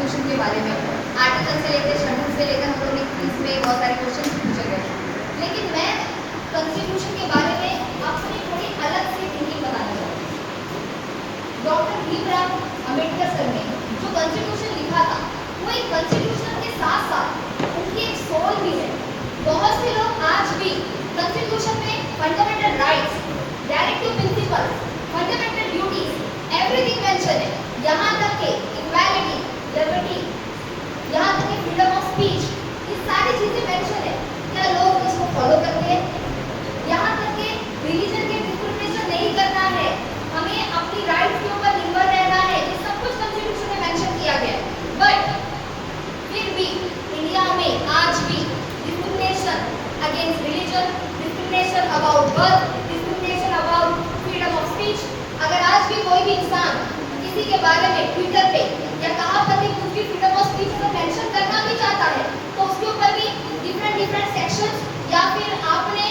Constitution के बारे में। आर्टिकल से लेकर शेड्यूल से लेकर हम लोग ने क्विज में बहुत सारे क्वेश्चन पूछे गए, लेकिन मैं कॉन्स्टिट्यूशन के बारे में अपनी थोड़ी अलग से थिंकिंग बताना चाहती हूँ। डॉक्टर भीमराव अम्बेडकर सर ने जो कॉन्स्टिट्यूशन लिखा था, वो एक कॉन्स्टिट्यूशन के साथ साथ उनकी एक सोल भी है। बहुत से लोग आज भी कॉन्स्टिट्यूशन में fundamental rights, directive principles, fundamental duties, everything mention है। यहाँ तक कि इक्वालिटी, लिबर्टी, यहाँ तक कि फ्रीडम ऑफ स्पीच, ये सारी चीजें मेंशन है। क्या लोग इसको फॉलो करते हैं? यहाँ तक कि रिलीजन के डिस्क्रिमिनेशन नहीं करना है, हमें अपनी राइट्स के ऊपर निर्भर रहना है, ये सब कुछ कॉन्स्टिट्यूशन में मेंशन किया गया है। बट फिर भी इंडिया में आज भी discrimination against religion, discrimination about birth, discrimination about freedom of speech. अगर आज भी कोई भी इंसान किसी के बारे में ट्विटर पे या कहाँ पर भी कुछ भी फ्रीडम ऑफ स्पीच को मेंशन करना भी चाहता है, तो उसके ऊपर भी डिफरेंट सेक्शंस या फिर आपने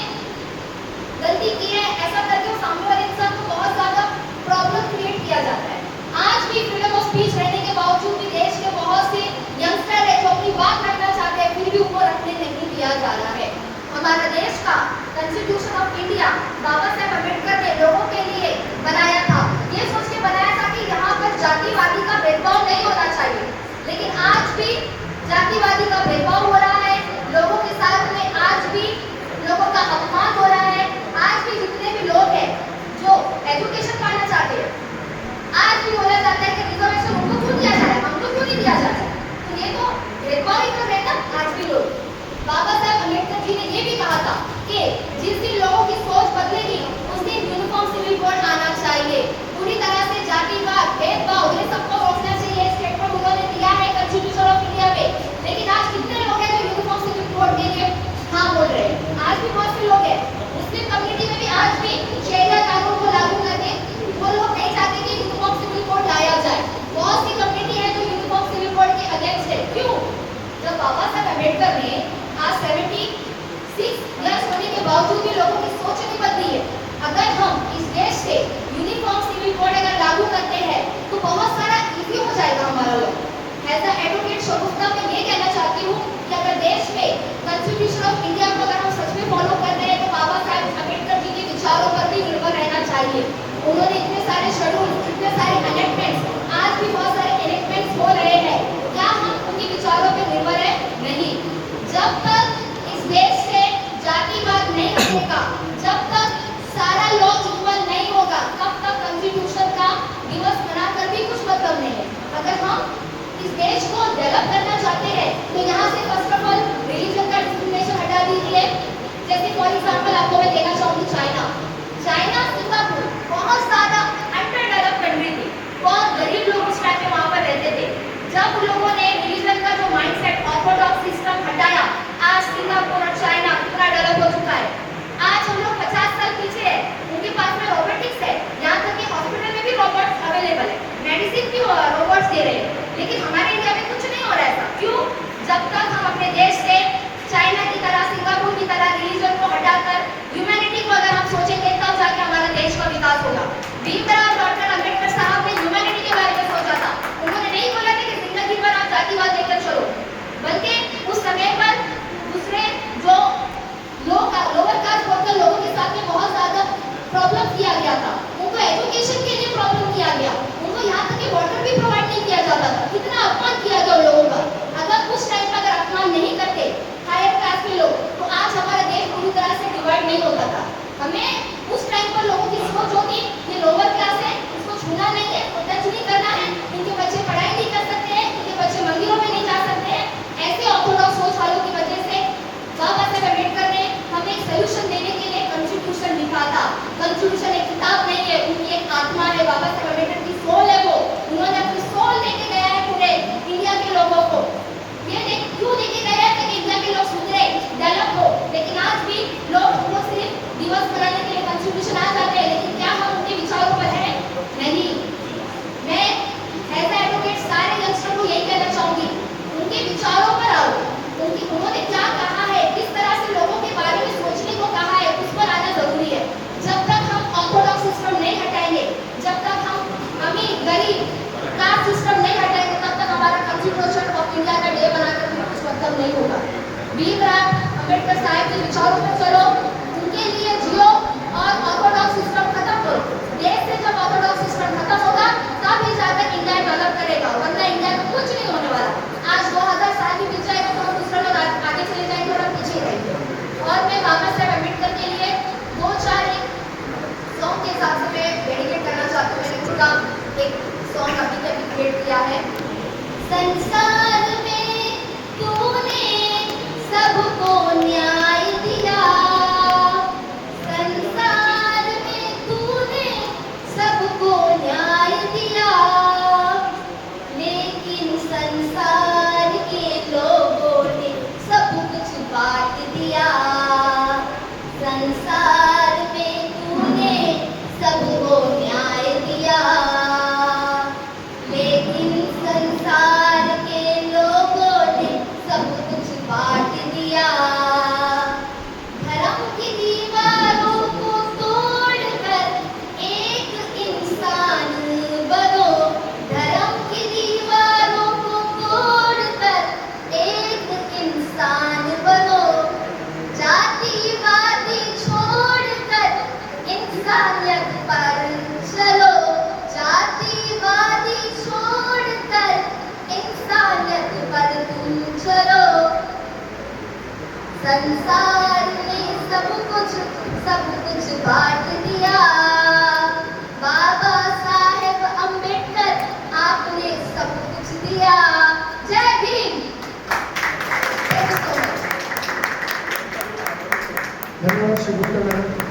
गलती की है ऐसा करके वो सामने वाले इंसान को बहुत ज्यादा प्रॉब्लम क्रिएट किया जाता है। आज भी फ्रीडम ऑफ स्पीच रहने के बावजूद भी देश के बहुत से यंगस्टर है जो अपनी बात रखना चाहते हैं, फिर भी उनको रखने नहीं दिया जा रहा है। हमारा देश का constitution of India Baba Saheb Ambedkar ने लोगों के लिए बनाया था, ये सोच के बनाया था कि यहाँ पर जातिवादी का भेदभाव नहीं होना चाहिए। लेकिन आज भी जातिवादी का भेदभाव हो रहा है, लोगों के साथ में आज भी लोगों का अपमान हो रहा है। आज भी जितने भी लोग हैं जो एजुकेशन पाना चाहते हैं, आज भी बोला जाता है कि रिजर्वेशन उनको क्यों दिया जा रहा है, हमको क्यों नहीं दिया जाता है। तो ये तो भेदभाव ही कर रहे हैं ना आज भी लोग। बाबा साहब अम्बेडकर जी ने ये भी कहा था कि जिस दिन लोगों की सोच बदलेगी उस दिन यूनिफॉर्म सिविल कोड आना चाहिए। पूरी तरह से जातिवाद, भेदभाव, ये सबको रोकना चाहिए। स्टेटमेंट उन्होंने दिया है कॉन्स्टिट्यूशन ऑफ इंडिया में। लेकिन आज कितने लोग हैं जो यूनिफॉर्म सिविल कोड के लिए हाँ बोल रहे हैं? आज भी बहुत से लोग हैं। मुस्लिम कम्युनिटी में भी आज भी शरिया कानून को लागू करके वो लोग नहीं चाहते कि यूनिफॉर्म सिविल कोड लाया जाए। बहुत सी कम्युनिटी है जो यूनिफॉर्म सिविल कोड के अगेंस्ट है। क्यों? जब बाबा साहब अम्बेडकर ने आज 76 इयर्स होने के बावजूद भी लोगों की सोच नहीं बदली है। अगर हम इस देश से यूनिफॉर्म सिविल कोड अगर लागू करते हैं तो बहुत सारा इजी हो जाएगा हमारा लोग। एज अ एडवोकेट शगुफ्ता मैं ये कहना चाहती हूँ कि अगर देश में कॉन्स्टिट्यूशन ऑफ इंडिया को अगर हम सच में फॉलो कर रहे हैं तो बाबा साहब अम्बेडकर जी के विचारों पर भी निर्भर रहना चाहिए। उन्होंने इतने सारे शेड्यूल, इतने सारे एनेक्टमेंट्स, आज भी बहुत सारे एनेक्टमेंट्स हो रहे हैं, क्या हम उनके विचारों पर निर्भर है? नहीं। जब तक इस देश से जातिवाद नहीं हटेगा, जब तक सारा लॉ इक्वल नहीं होगा, तब तक कॉन्स्टिट्यूशन का दिवस मनाकर भी कुछ मतलब नहीं है। अगर हम इस देश को डेवलप करना चाहते हैं तो यहाँ से फर्स्ट ऑफ ऑल रिलीजन का डिस्क्रिमिनेशन हटा दीजिए। जैसे फॉर एग्जांपल आपको मैं देना चाहूँगी चाइना, सिंगापुर बहुत ज्यादा अंडर डेवलप कंट्री थी, बहुत गरीब लोग उस टाइम पे वहाँ पर रहते थे। जब उन लोगों ने रिलीजन का जो माइंडसेट, ऑर्थोडॉक्स सिस्टम हटाया, आज सिंगापुर और चाइना कितना डेवलप हो चुका है। आज हम लोग 50 साल पीछे है, उनके पास में रोबोटिक्स है, यहाँ तक कि हॉस्पिटल में भी रोबोट्स अवेलेबल है, मेडिसिन भी रोबोट्स दे रहे हैं। लेकिन हमारे इंडिया में कुछ नहीं हो रहा है ऐसा। क्यों? जब तक हम अपने देश से चाइना की तरह, सिंगापुर की तरह रिलीजन को हटाकर ह्यूमैनिटी को अगर हम सोचेंगे तब जाके हमारा देश का विकास होगा। भीमराव डॉक्टर अम्बेडकर साहब ने ह्यूमैनिटी के बारे में सोचा था। उन्होंने नहीं बोला कि जिंदगी भर आप जातिवाद लेकर चलो, बल्कि उस समय पर दूसरे जो लोअर कास्ट वर्कर लोगों के साथ में बहुत ज्यादा प्रॉब्लम किया गया था। उनको एजुकेशन के लिए प्रॉब्लम किया गया, उनको यहाँ तक कि वाटर भी प्रोवाइड नहीं किया जाता था। कितना अपमान किया गया लोगों का। अगर उस टाइम पर अगर अपमान नहीं करते हायर कास्ट के लोग तो आज हमारा देश पूरी तरह से डिवाइड नहीं होता था। हमें उस टाइम पर लोगों की सोच होती ये लोअर क्लास है, इसको छूना नहीं है, टच नहीं करना है, इनके बच्चे पढ़ाई नहीं कर सकते हैं, इनके बच्चे मंदिरों में नहीं जा सकते हैं। ऐसे ऑर्थोडॉक्स सोच वालों की वजह से बाबा साहब अम्बेडकर ने हमें एक सोल्यूशन देने के लिए कॉन्स्टिट्यूशन लिखा था। कॉन्स्टिट्यूशन एक किताब नहीं है, उनकी एक आत्मा है। बाबा साहब अम्बेडकर की सोल है वो। उन्होंने अपनी सोल लेके गया है पूरे इंडिया के लोगों को। ये क्यों लेके गया है कि इंडिया के लोग सुधरे, डेवलप हो। लेकिन आज भी लोग उनको सिर्फ दिवस मनाने के लिए कॉन्स्टिट्यूशन आ जाते हैं, लेकिन क्या हम उनके विचारों पर हैं? नहीं। मैं एज अ एडवोकेट सारे यंगस्टर को यही कहना चाहूंगी, उनके विचारों पर आओ। उन्होंने क्या कहा है, किस तरह से लोगों के बारे में सोचने को कहा है, उस पर आना जरूरी है। जब तक हम ऑर्थोडॉक्स सिस्टम नहीं हटाएंगे, जब तक हम भीमराव अंबेडकर साहब के विचारों पर चलो, उनके लिए जियो और ऑर्थोडॉक्स सिस्टम खत्म करो। देश से जब ऑर्थोडॉक्स सिस्टम खत्म होगा तब ही जाकर इंडिया डेवलप करेगा, वरना इंडिया में कुछ नहीं होने वाला। आज 2000 साल भी बीत जाएगा तो हम दूसरे लोग आगे चले जाएंगे और हम पीछे रहेंगे। और मैं बाबा साहब अम्बेडकर के लिए दो चार एक सॉन्ग के हिसाब से मैं डेडिकेट करना चाहती हूँ। मैंने खुद का एक सॉन्ग अभी के अभी क्रिएट किया है। संसार में तूने सबको न्याय दिया, संसार में तूने सबको न्याय दिया, लेकिन संसार के लोगों ने सब कुछ बांट दिया। संसार में तूने सबको न्याय दिया, लेकिन संसार के लोगों ने सब कुछ बांट दिया। धर्म की दीवारों को तोड़कर एक इंसान बनो, धर्म की दीवारों को तोड़कर एक इंसान बनो, जातिवादी छोड़कर इंसानियत पर चलो, जातिवादी छोड़कर इंसानियत पर तुम चलो। संसार ने सब कुछ बांट दिया। बाबा साहेब अंबेडकर आपने सब कुछ दिया। जय भीम। धन्यवाद श्री गुप्ता मैडम।